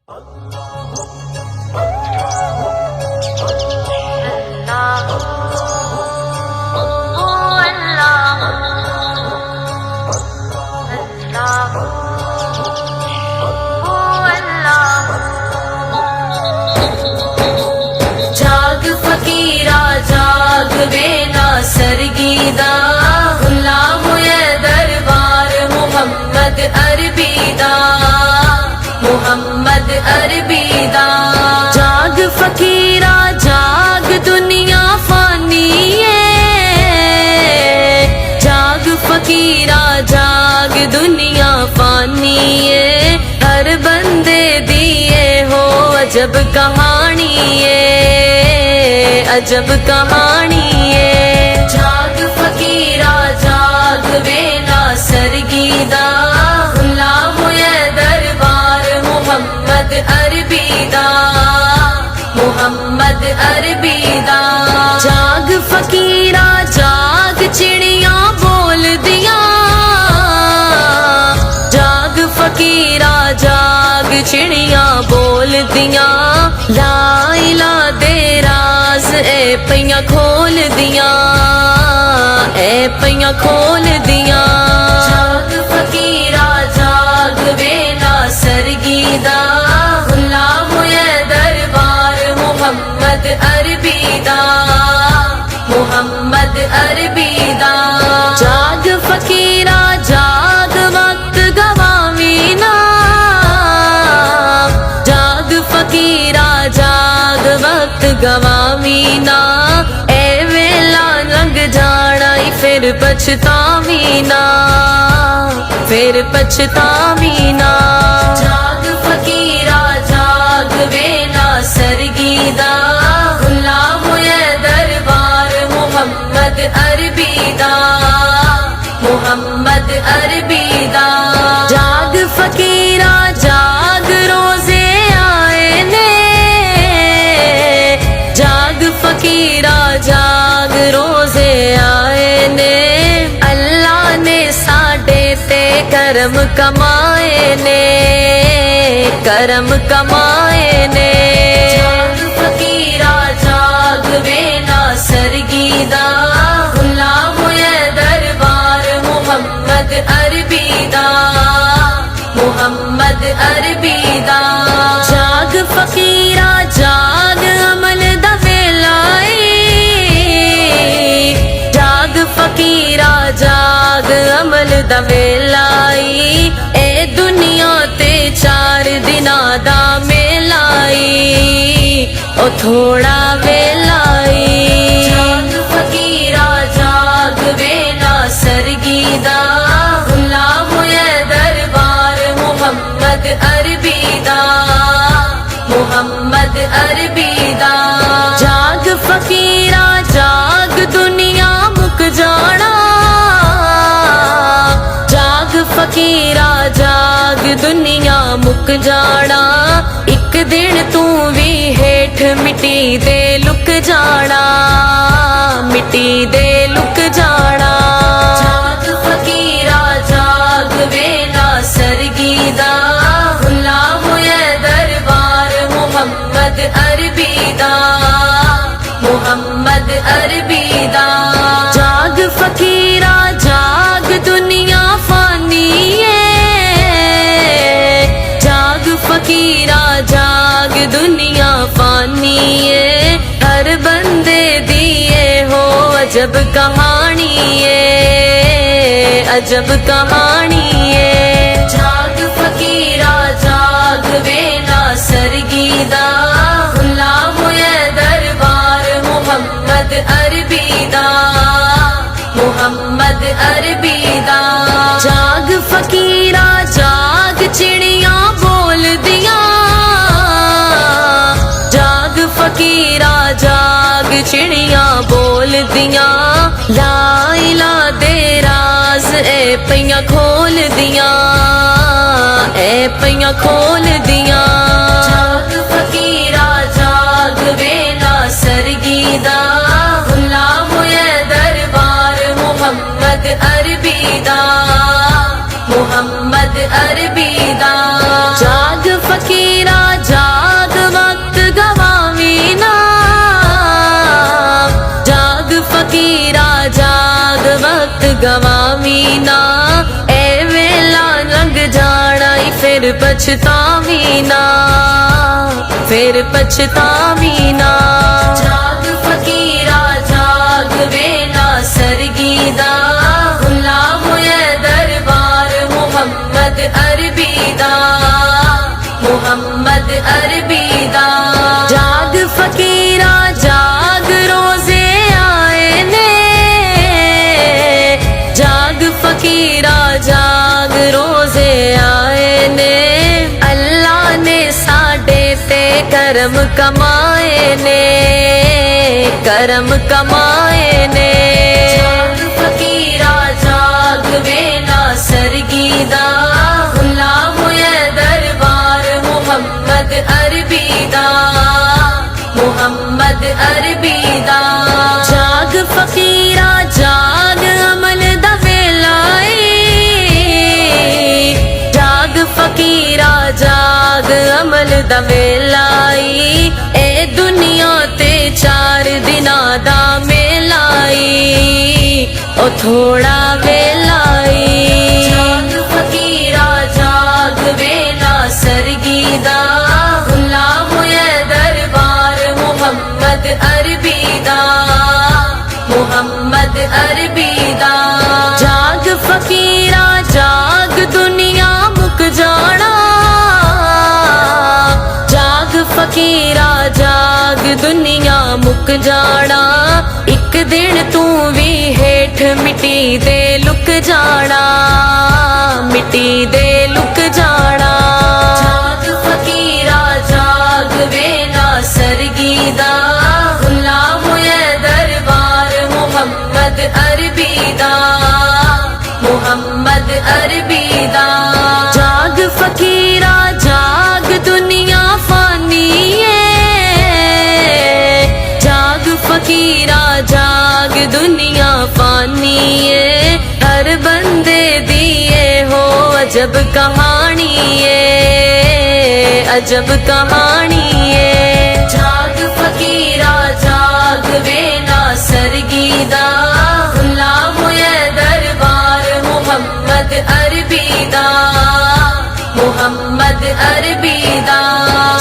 जाग फकीरा जाग वे ना सरगीदा गुलाम है दरबार मोहम्मद अरबीदा मोहम्मद अरबीदा। जाग फकीरा जाग दुनिया फानी है, जाग फकीरा जाग दुनिया फानी है। हर बंदे दिए हो अजब कहानी है, अजब कहानी है। जाग फकीरा जाग वे ना सरगीदा गुलाम है दरबार मोहम्मद अरबीदा मोहम्मद अरबीदा। जाग फकीरा जाग चिड़िया बोल दिया, जाग फकीरा जाग चिड़िया बोल दिया। ला इला दे राज ए पैया खोल दिया, ए पैया खोल दिया। जाग फकीरा जाग वे ना सरगीदा गुलाम है दरबार मोहम्मद अरबीदा मोहम्मद अरबीदा। जाग फकीरा जाग वक्त गवावी ना, जाग फकीरा जाग वक्त गवावी ना। ए वेला लंघ जाना फिर पछतावी ना, फिर पछतावी ना। जाग फकीरा जाग वे ना सरगीदा गुलाम है दरबार मोहम्मद अरबीदा मोहम्मद अरबीदा। जाग फकीरा जाग रोजे आए ने, जाग फकीरा जाग रोजे आए ने। अल्लाह ने साडे ते करम कमाए ने, करम कमाए ने। जाग फकीरा जाग वे ना सरगीदा गुलाम है दरबार मोहम्मद अरबीदा मोहम्मद अरबीदा। जाग फकीरा जाग अमल दा वेलाई, जाग फकीरा जाग अमल दा वेलाई। ए दुनिया ते चार दिना दा मेलाई ओ थोड़ा वेलाई। जाग फकीरा जाग वे ना सरगीदा गुलाम है दरबार मोहम्मद अरबीदा मोहम्मद अरबीदा। जाग फकीरा जाग दुनिया मुक जाना, जाग फकीरा जाग दुनिया मुक जाना। एक दिन तू भी हेठ मिट्टी दे लुक जाना, मिट्टी दे लुक जाना। जाग फकीरा जाग वे ना सरगीदा गुलाम है दरबार मोहम्मद अरबीदा मोहम्मद अरबीदा। जाग फकीरा जाग दुनिया फानी है, जाग फकीरा जाग दुनिया फानी है। हर बंदे दिए हो अजब कहानी है, अजब कहानी है। जाग फकीरा जाग वे ना सरगीदा गुलाम है दरबार मोहम्मद अरबीदा मोहम्मद अरबीदा। जाग फकीरा जाग चिड़िया बोल दिया, जाग फकीरा जाग चिड़िया बोल दिया। ला इला दे राज ए पैया खोल दिया, ए पैया खोल दिया। जाग फकीरा जाग वे ना सरगीदा गुलाम है दरबार मोहम्मद अरबीदा मोहम्मद अरबीदा। जाग फकीरा पछतावी ना, फिर पछतावी ना। जाग फकीरा जाग वे ना सरगी दा, खुला होया दरबार मुहम्मद अरबी दा, मुहम्मद अरबी दा। जाग फकीरा जाग रोजे आए ने, जाग फकीरा जाग रोजे आए ने। अल्लाह ने साडे ते करम कमाए ने, करम कमाए ने। जाग फकीरा जाग वे ना सरगी दा, खुला होया दरबार मुहम्मद अरबी दा, मुहम्मद अरबी दा। जाग फकीरा जाग अमल दा वेला आई, जाग फकीरा जाग अमल दा वेला आई। ए दुनिया ते 4 दिना दा मेला आई, ओ थोड़ा वेला आई। जाग फकीरा जाग वे ना सरगी दा, खुला होया दरबार मुहम्मद अरबी दा, मुहम्मद अरबी दा। जाग फकीरा जाग दुनिया मुक जाना, जाग फकीरा जाग दुनिया मुक जाना। एक दिन तू भी हेठ मिट्टी दे लुक जाना, मिट्टी दे लुक जाना। जाग फकीरा जाग वे ना सरगी दा, खुला होया दरबार मुहम्मद अरबी दा, मुहम्मद अरबी दा। जाग फकीरा जाग दुनिया फानी है, जाग फकीरा जाग दुनिया फानी है। हर बंदे दिए हो अजब कहानी है, अजब कहानी है। जाग फकीरा जाग वे ना सरगी दा, खुला होया दरबार मुहम्मद अरबी दा, मुहम्मद अरबी दा।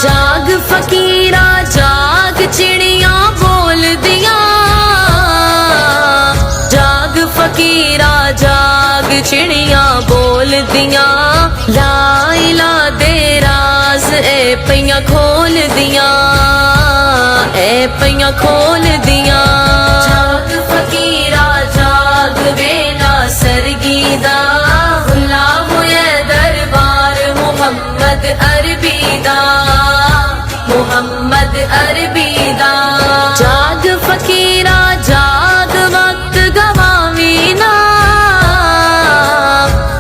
जाग फकीरा जाग चिड़िया बोल दिया, जाग फकीरा जाग चिड़िया बोल दिया। ला इला दे राज ए पैया खोल दिया, ए पैया खोल दिया। जाग फकीरा जाग वे ना सरगी दा, खुला होया दरबार मुहम्मद अरबी दा, मुहम्मद अरबी दा। जाग फकीरा जाग वक्त गवावी ना,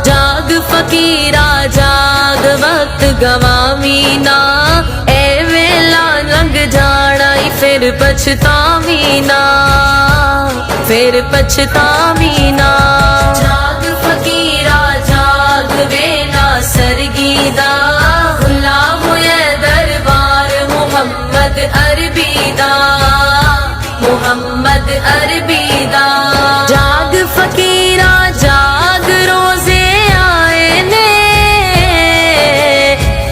जाग फकीरा जाग वक्त गवावी ना। ए वेला लंघ जाना फिर पछतावी ना, फिर पछतावी ना। जाग फकीरा जाग वे ना सरगी दा, खुला होया दरबार मुहम्मद अरबी दा, मुहम्मद अरबी दा। जाग फकीरा जाग रोजे आए ने,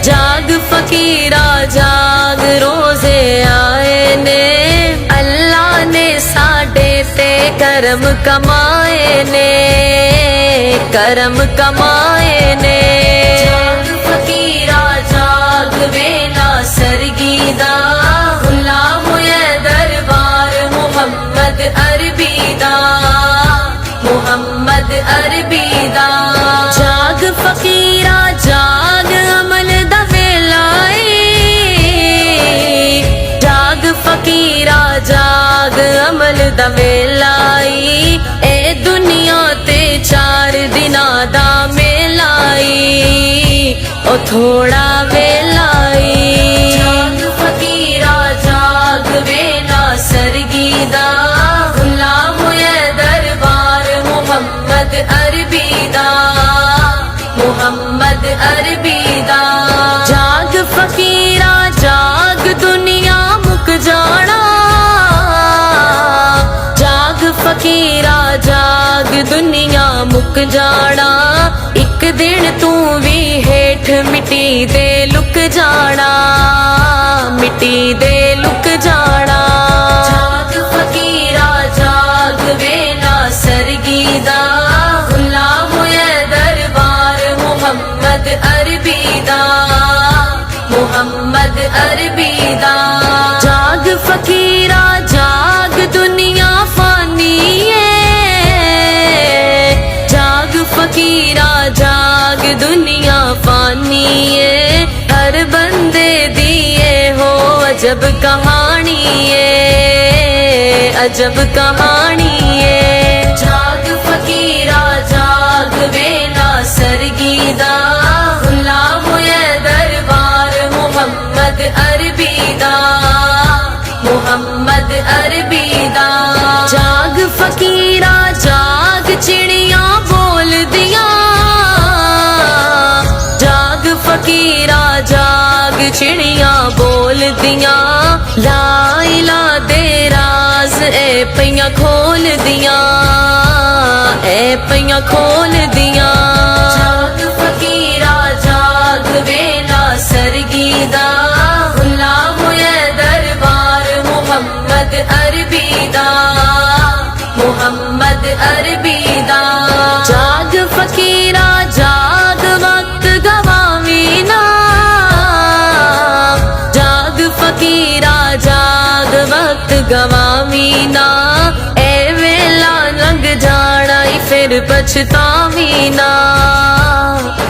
जाग फकीरा जाग रोजे आए ने। अल्लाह ने साडे ते करम कमाए ने, करम कमाए ने। जाग फकीरा जाग वे ना सरगी दा, खुला होया दरबार मुहम्मद अरबी दा, मुहम्मद अरबी दा। जाग फकीरा जाग अमल दा वेला आई, जाग फकीरा जाग अमल दा वेला आई। ए दुनिया ते 4 दिना दा मेला आई, ओ थोड़ा वेला आई। जाग फकीरा जाग वे ना सरगी दा, खुला होया दरबार मुहम्मद अरबी दा, मुहम्मद अरबी दा। जाग फकीरा जाग दुनिया मुक जाना, जाग फकीरा जाग दुनिया मुक जाना। एक दिन तू भी हेठ हेठ मिट्टी दे लुक जाना, मिट्टी दे लुक जाना। जाग फकीरा जाग वेला सरगी दा, खुला होया दरबार मुहम्मद अरबी दा, मुहम्मद अरबी दा। जाग फकीरा जाग दुनिया फानी है, जाग फकीरा जाग दुनिया फानी है। हर बंदे दिए हो अजब कहानी है, अजब कहानी है। जाग फकीरा जाग वेला सरगी दा, खुला होया दरबार मुहम्मद अरबी दा, मुहम्मद अरबी दा। जाग फकीरा जाग चिड़िया बोल दिया, जाग फकीरा जाग चिड़िया बोल दिया। ला इला दे राज ए पैया खोल दिया, ए पैया खोल दिया। जाग फकीरा जाग वेला सरगी दा, खुला होया दरबार मुहम्मद अरबी दा, मुहम्मद अरबी दा। जाग फकीरा जाग वक्त गवावी ना, जाग फकीरा जाग वक्त गवावी ना। ए वेला लंघ जाना फिर पछतावी ना,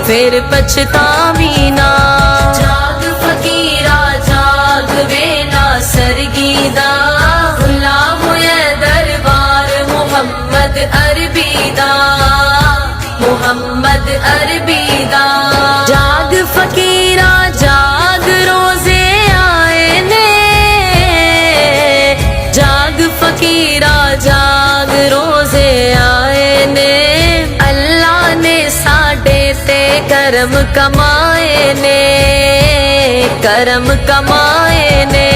फिर पछतावी ना। जाग फकीरा जाग वेला सरगी दा, खुला होया दरबार मुहम्मद अरबी दा, मुहम्मद अरबी दा। जाग फकीरा जाग रोजे आए ने, जाग फकीरा जाग रोजे आए ने। अल्लाह ने साडे ते करम कमाए ने, करम कमाए ने।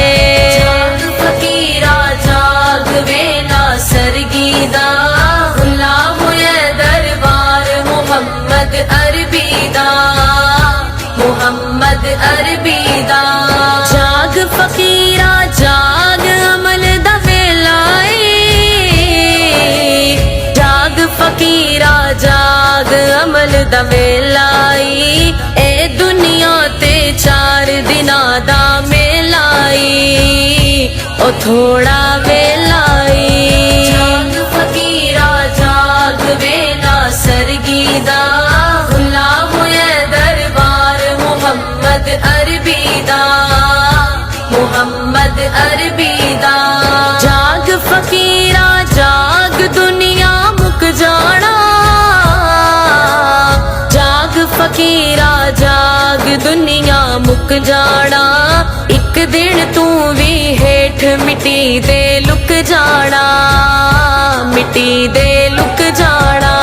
जाग फकीरा जाग वेला सरगी दा, खुला होया दरबार मुहम्मद अरबी दा, मुहम्मद अरबी दा। जाग फकीरा जाग अमल दा वेलाई, जाग फकीरा जाग अमल दा वेलाई। ए दुनिया ते 4 दिना दा मेलाई, ओ थोड़ा वेलाई। जाग फकीरा जाग वेला सरगी दा, खुला होया दरबार मुहम्मद अरबी दा, मुहम्मद अरबी दा। जाग फकीरा जाग दुनिया मुक जाना, जाग फकीरा जाग दुनिया मुक जाना। एक दिन तू भी हेठ मिट्टी दे लुक जाना, मिट्टी दे लुक जाना।